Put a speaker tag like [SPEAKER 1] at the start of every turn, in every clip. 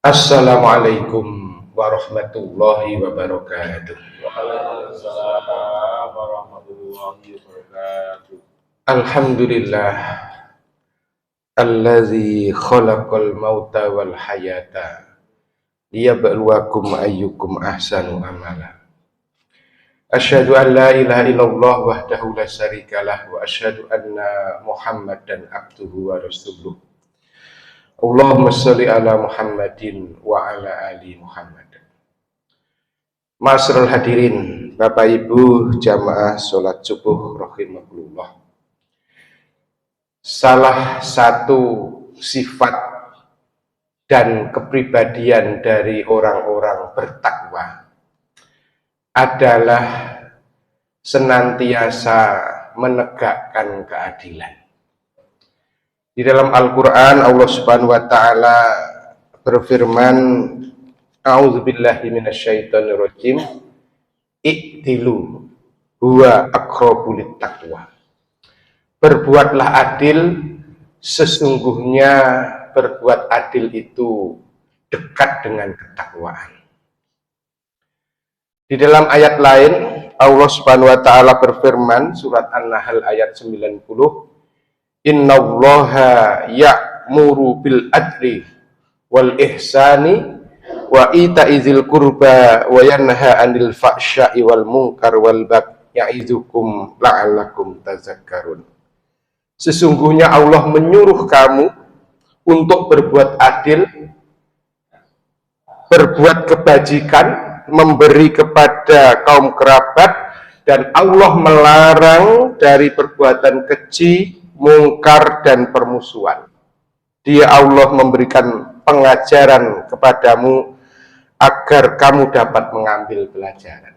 [SPEAKER 1] Assalamualaikum warahmatullahi wabarakatuh.
[SPEAKER 2] Waalaikumsalam warahmatullahi wabarakatuh.
[SPEAKER 1] Alhamdulillah allazi khalaqal mauta wal hayata liyabluwakum ayyukum ahsanu amala. Asyhadu an la ilaha illallah wahdahu la syarikalah wa asyhadu anna Muhammadan abduhu wa rasuluh. Allahumma sholli ala Muhammadin wa ala ali Muhammad. Ma'asyiral hadirin, Bapak Ibu jamaah sholat subuh rahimakumullah. Salah satu sifat dan kepribadian dari orang-orang bertakwa adalah senantiasa menegakkan keadilan. Di dalam Al-Quran Allah Subhanahu wa Ta'ala berfirman, A'udzubillahi minasyaitonirrajim, I'dilu huwa aqrabu littaqwa. Berbuatlah adil, sesungguhnya berbuat adil itu dekat dengan ketakwaan. Di dalam ayat lain Allah Subhanahu wa Ta'ala berfirman, surat An-Nahl ayat 90, Innallaha ya'muru bil adli wal ihsani wa ita'izil qurba wa yanha 'anil fahsya'i wal munkar wal baghi ya'izukum la'allakum tazakkarun. Sesungguhnya Allah menyuruh kamu untuk berbuat adil, berbuat kebajikan, memberi kepada kaum kerabat, dan Allah melarang dari perbuatan keji, mungkar dan permusuhan. Dia Allah memberikan pengajaran kepadamu agar kamu dapat mengambil pelajaran.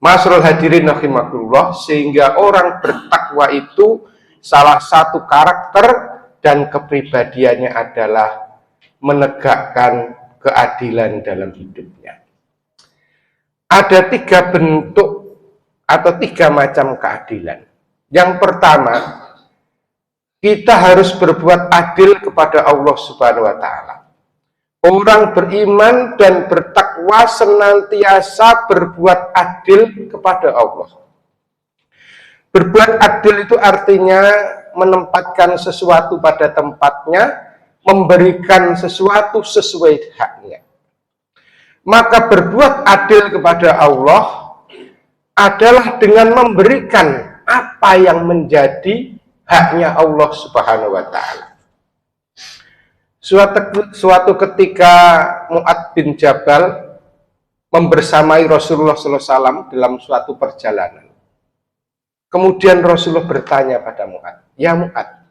[SPEAKER 1] Ma'asyiral hadirin rahimakumullah, sehingga orang bertakwa itu salah satu karakter dan kepribadiannya adalah menegakkan keadilan dalam hidupnya. Ada 3 bentuk atau 3 macam keadilan. Yang pertama, kita harus berbuat adil kepada Allah Subhanahu wa Ta'ala. Orang beriman dan bertakwa senantiasa berbuat adil kepada Allah. Berbuat adil itu artinya menempatkan sesuatu pada tempatnya, memberikan sesuatu sesuai haknya. Maka berbuat adil kepada Allah adalah dengan memberikan apa yang menjadi haknya Allah Subhanahu wa Ta'ala. Suatu ketika Mu'adz bin Jabal membersamai Rasulullah SAW dalam suatu perjalanan. Kemudian Rasulullah bertanya pada Mu'adz, "Ya Mu'adz,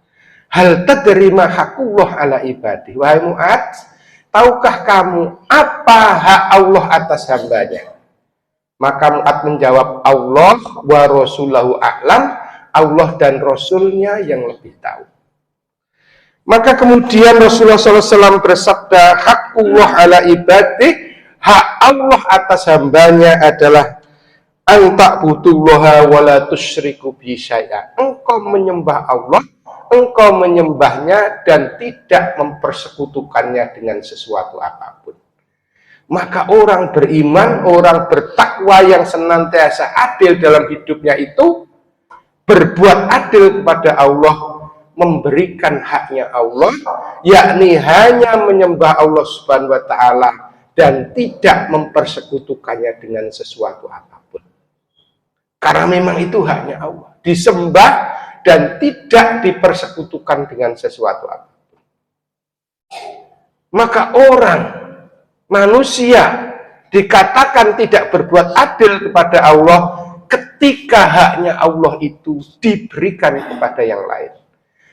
[SPEAKER 1] hal tadri ma haqqullah ala ibadi?" Wahai Mu'adz, tahukah kamu apa hak Allah atas hambanya? Maka Mu'adz menjawab, Allah wa rasulahu a'lam, Allah dan Rasulnya yang lebih tahu. Maka kemudian Rasulullah SAW bersabda, haqqullah ala ibadih, hak Allah atas hambanya adalah anta'budullaha wa la tusyriku bihi syai'a. Engkau menyembah Allah, engkau menyembahnya dan tidak mempersekutukannya dengan sesuatu apapun. Maka orang beriman, orang bertakwa yang senantiasa adil dalam hidupnya itu berbuat adil kepada Allah, memberikan haknya Allah, yakni hanya menyembah Allah Subhanahu wa Ta'ala dan tidak mempersekutukannya dengan sesuatu apapun. Karena memang itu haknya Allah, disembah dan tidak dipersekutukan dengan sesuatu apapun. Maka orang, manusia dikatakan tidak berbuat adil kepada Allah ketika haknya Allah itu diberikan kepada yang lain.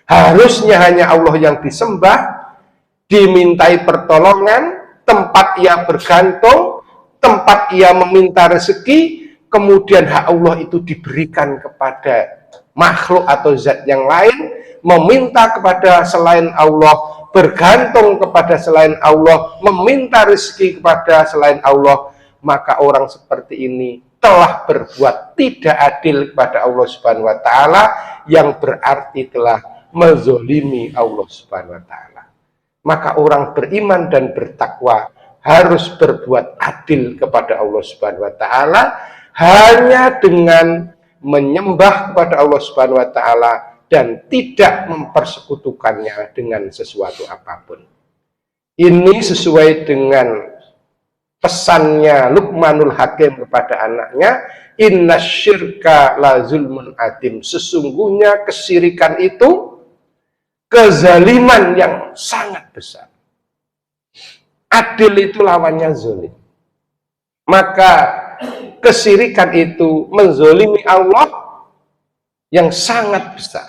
[SPEAKER 1] Harusnya hanya Allah yang disembah, dimintai pertolongan, tempat ia bergantung, tempat ia meminta rezeki, kemudian hak Allah itu diberikan kepada makhluk atau zat yang lain, meminta kepada selain Allah, bergantung kepada selain Allah, meminta rezeki kepada selain Allah. Maka orang seperti ini telah berbuat tidak adil kepada Allah Subhanahu wa Ta'ala, yang berarti telah menzolimi Allah Subhanahu wa Ta'ala. Maka orang beriman dan bertakwa harus berbuat adil kepada Allah Subhanahu wa taala hanya dengan menyembah kepada Allah Subhanahu wa taala dan tidak mempersekutukannya dengan sesuatu apapun. Ini sesuai dengan pesannya Luqmanul Hakim kepada anaknya, innasyirka la zulmun adim. Sesungguhnya kesyirikan itu kezaliman yang sangat besar. Adil itu lawannya zolim. Maka kesyirikan itu menzolimi Allah yang sangat besar.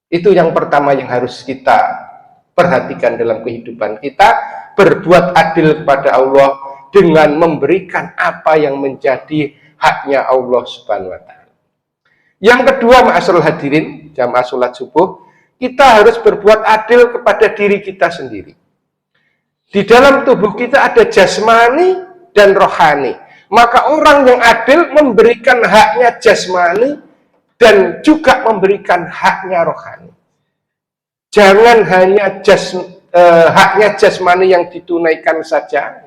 [SPEAKER 1] Itu yang pertama yang harus kita perhatikan dalam kehidupan kita, berbuat adil kepada Allah dengan memberikan apa yang menjadi haknya Allah Subhanahu wa taala. Yang kedua, ma'asyiral hadirin, jamaah salat subuh, kita harus berbuat adil kepada diri kita sendiri. Di dalam tubuh kita ada jasmani dan rohani. Maka orang yang adil memberikan haknya jasmani dan juga memberikan haknya rohani. Jangan hanya haknya jasmani yang ditunaikan saja.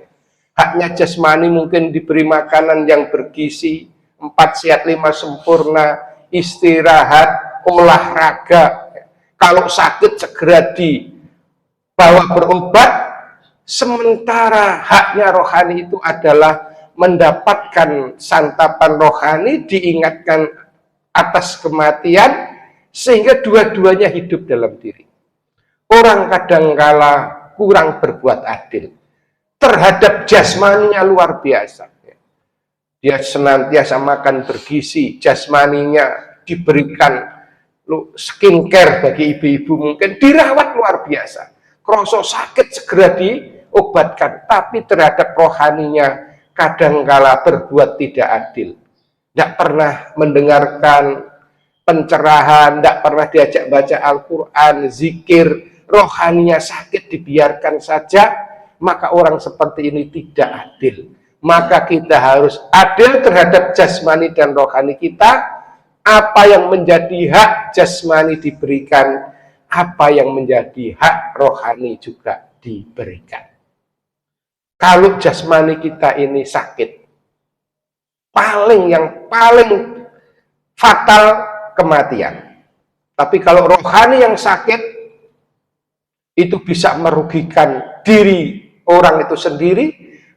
[SPEAKER 1] Haknya jasmani mungkin diberi makanan yang bergizi, 4 sehat 5 sempurna, istirahat, olahraga. Kalau sakit segera dibawa berobat. Sementara haknya rohani itu adalah mendapatkan santapan rohani, diingatkan atas kematian, sehingga dua-duanya hidup dalam diri. Orang kadangkala kurang berbuat adil. Terhadap jasmaninya luar biasa. Dia senantiasa makan bergizi, jasmaninya diberikan skincare bagi ibu-ibu mungkin, dirawat luar biasa. Kroso sakit segera diobatkan, tapi terhadap rohaninya kadangkala berbuat tidak adil. Tidak pernah mendengarkan pencerahan, tidak pernah diajak baca Al-Quran, zikir, rohaninya sakit dibiarkan saja, maka orang seperti ini tidak adil. Maka kita harus adil terhadap jasmani dan rohani kita. Apa yang menjadi hak jasmani diberikan, apa yang menjadi hak rohani juga diberikan. Kalau jasmani kita ini sakit, yang paling fatal kematian. Tapi kalau rohani yang sakit, itu bisa merugikan diri orang itu sendiri,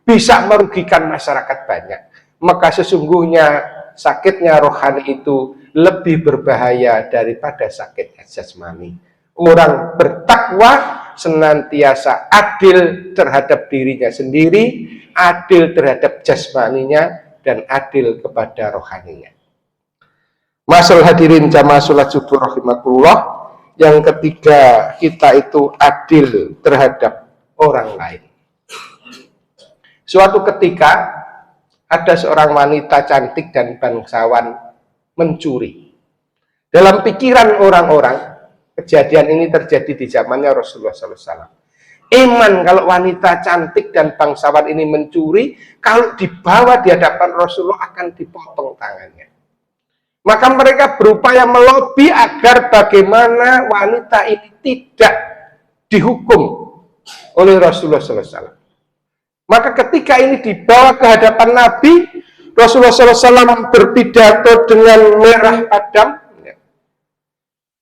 [SPEAKER 1] bisa merugikan masyarakat banyak. Maka sesungguhnya sakitnya rohani itu lebih berbahaya daripada sakitnya jasmani. Orang bertakwa senantiasa adil terhadap dirinya sendiri, adil terhadap jasmaninya, dan adil kepada rohaninya. Masyaallah hadirin jamaah salat subuh rahimakumullah. Yang ketiga, kita itu adil terhadap orang lain. Suatu ketika ada seorang wanita cantik dan bangsawan mencuri. Dalam pikiran orang-orang, kejadian ini terjadi di zamannya Rasulullah SAW. Iman kalau wanita cantik dan bangsawan ini mencuri, kalau dibawa di hadapan Rasulullah akan dipotong tangannya. Maka mereka berupaya melobi agar bagaimana wanita ini tidak dihukum oleh Rasulullah SAW. Maka ketika ini dibawa ke hadapan Nabi, Rasulullah SAW berpidato dengan merah padam.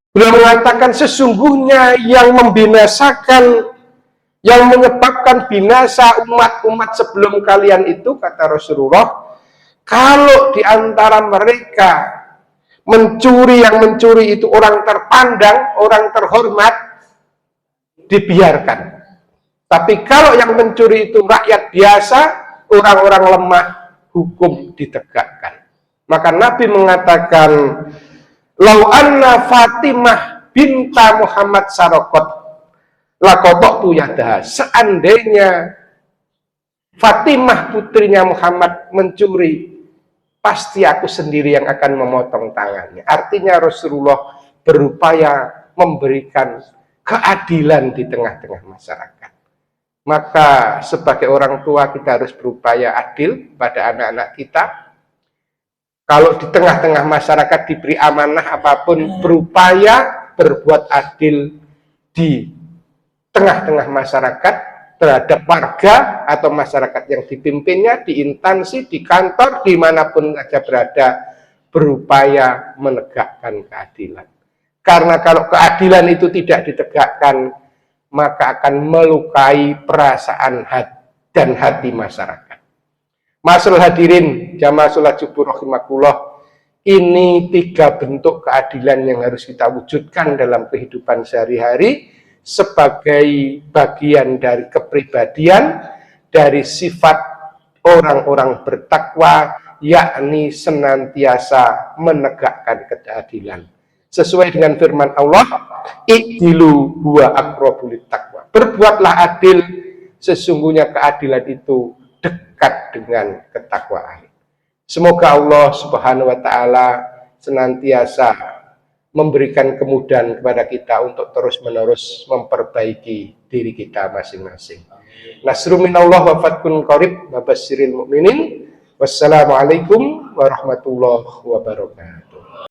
[SPEAKER 1] Beliau mengatakan sesungguhnya yang membinasakan, yang menyebabkan binasa umat-umat sebelum kalian itu, kata Rasulullah, kalau di antara mereka mencuri, yang mencuri itu orang terpandang, orang terhormat, dibiarkan. Tapi kalau yang mencuri itu rakyat biasa, orang-orang lemah, hukum ditegakkan. Maka Nabi mengatakan, lau anna Fatimah binta Muhammad sarokot lakotok tu yadaha. Seandainya Fatimah putrinya Muhammad mencuri, pasti aku sendiri yang akan memotong tangannya. Artinya Rasulullah berupaya memberikan keadilan di tengah-tengah masyarakat. Maka sebagai orang tua kita harus berupaya adil pada anak-anak kita. Kalau di tengah-tengah masyarakat diberi amanah apapun, berupaya berbuat adil di tengah-tengah masyarakat, terhadap warga atau masyarakat yang dipimpinnya, di instansi, di kantor, dimanapun saja berada, berupaya menegakkan keadilan. Karena kalau keadilan itu tidak ditegakkan, maka akan melukai perasaan dan hati masyarakat. Masyaallah hadirin jamaah sholat subuh rahimakumullah, ini 3 bentuk keadilan yang harus kita wujudkan dalam kehidupan sehari-hari sebagai bagian dari kepribadian, dari sifat orang-orang bertakwa, yakni senantiasa menegakkan keadilan. Sesuai dengan firman Allah, "I'dilu huwa aqrabu lit-taqwa." Berbuatlah adil, sesungguhnya keadilan itu dekat dengan ketakwaan. Semoga Allah Subhanahu wa taala senantiasa memberikan kemudahan kepada kita untuk terus-menerus memperbaiki diri kita masing-masing. Nasrun minallah wa fathun qarib wa basyiril mu'minin. Wassalamualaikum warahmatullahi wabarakatuh.